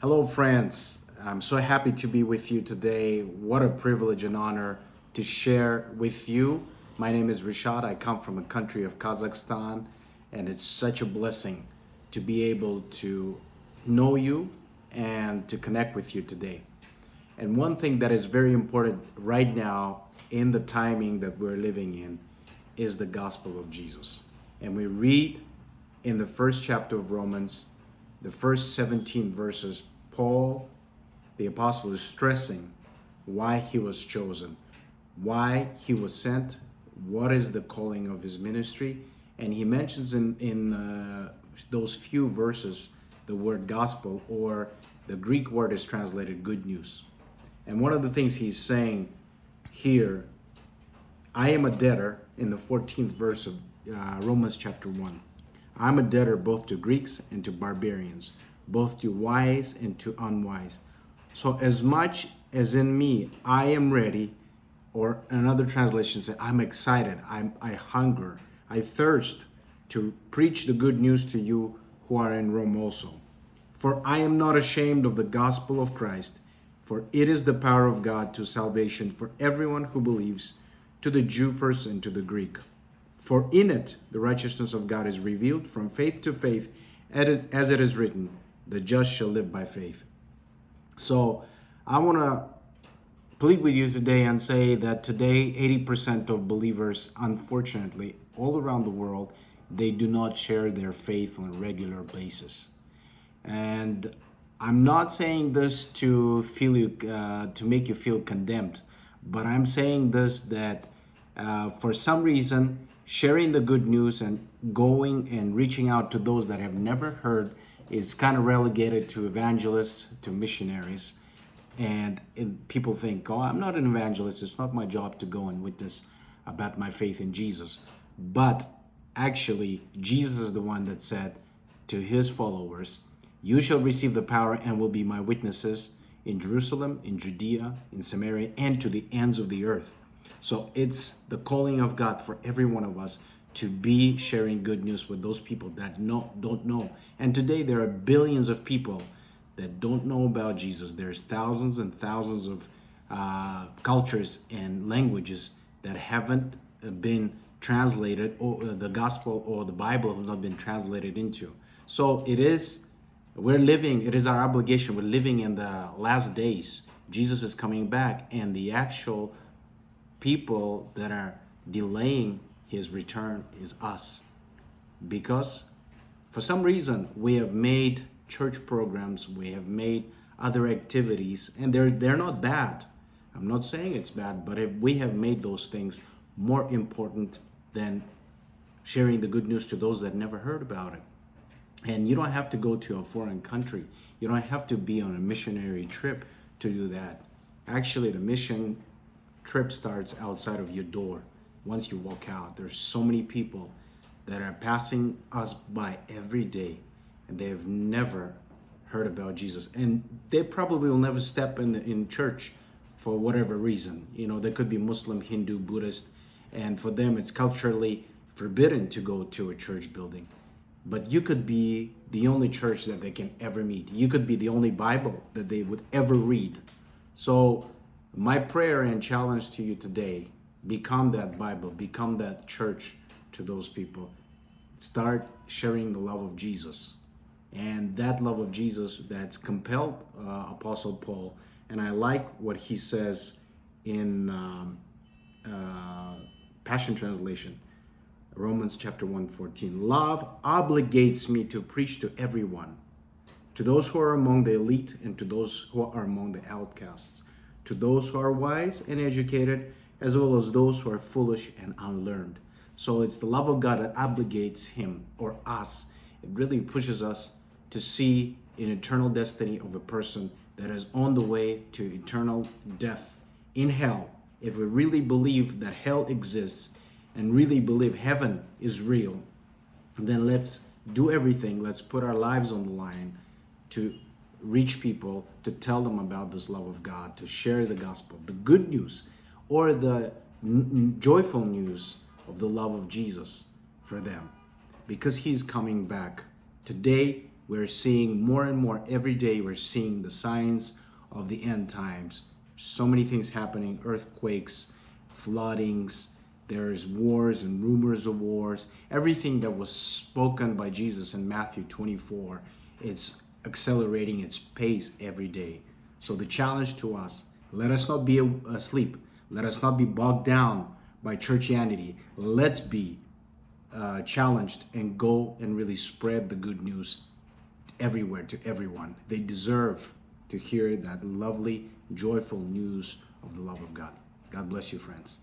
Hello, friends. I'm so happy to be with you today. What a privilege and honor to share with you. My name is Rishat. I come from a country of Kazakhstan, and it's such a blessing to be able to know you and to connect with you today. And one thing that is very important right now in the timing that we're living in is the gospel of Jesus. And we read in the first chapter of Romans, the first 17 verses, Paul, the apostle, is stressing why he was chosen, why he was sent, what is the calling of his ministry. And he mentions in those few verses the word gospel, or the Greek word is translated good news. And one of the things he's saying here, I am a debtor, in the 14th verse of Romans chapter 1. I'm a debtor both to Greeks and to barbarians, both to wise and to unwise. So as much as in me I am ready, or another translation says, I'm excited, I hunger, I thirst to preach the good news to you who are in Rome also. For I am not ashamed of the gospel of Christ, for it is the power of God to salvation for everyone who believes, to the Jew first and to the Greek. For in it the righteousness of God is revealed from faith to faith, as it is written, the just shall live by faith. So I want to plead with you today and say that today 80% of believers, unfortunately, all around the world, they do not share their faith on a regular basis. And I'm not saying this to feel you, to make you feel condemned, but I'm saying this that for some reason, sharing the good news and going and reaching out to those that have never heard is kind of relegated to evangelists, to missionaries. And people think, oh, I'm not an evangelist. It's not my job to go and witness about my faith in Jesus. But actually, Jesus is the one that said to his followers, you shall receive the power and will be my witnesses in Jerusalem, in Judea, in Samaria, and to the ends of the earth. So it's the calling of God for every one of us to be sharing good news with those people that don't know. And today there are billions of people that don't know about Jesus. There's thousands and thousands of cultures and languages that haven't been translated, or the gospel or the Bible has not been translated into. So it is our obligation. We're living in the last days. Jesus is coming back, and the actual people that are delaying his return is us, because for some reason we have made church programs, we have made other activities, and they're not bad. I'm not saying it's bad, but if we have made those things more important than sharing the good news to those that never heard about it. And you don't have to go to a foreign country. You don't have to be on a missionary trip to do that. Actually, the mission trip starts outside of your door. Once you walk out, there's so many people that are passing us by every day, and they have never heard about Jesus. And they probably will never step in church for whatever reason. You know, they could be Muslim, Hindu, Buddhist, and for them it's culturally forbidden to go to a church building. But you could be the only church that they can ever meet. You could be the only Bible that they would ever read. So my prayer and challenge to you today, become that Bible, become that church to those people. Start sharing the love of Jesus. And that love of Jesus that's compelled Apostle Paul. And I like what he says in Passion Translation, Romans chapter 1:14. Love obligates me to preach to everyone, to those who are among the elite and to those who are among the outcasts, to those who are wise and educated, as well as those who are foolish and unlearned. So it's the love of God that obligates him or us. It really pushes us to see an eternal destiny of a person that is on the way to eternal death in hell. If we really believe that hell exists and really believe heaven is real, then let's do everything. Let's put our lives on the line to reach people, to tell them about this love of God, to share the gospel, the good news, or the joyful news of the love of Jesus for them, because he's coming back. Today, We're seeing more and more every day. We're seeing the signs of the end times. So many things happening, earthquakes, floodings, there's wars and rumors of wars. Everything that was spoken by Jesus in Matthew 24, it's accelerating its pace every day. So the challenge to us, let us not be asleep. Let us not be bogged down by churchianity. Let's be challenged and go and really spread the good news everywhere to everyone. They deserve to hear that lovely, joyful news of the love of God. God bless you, friends.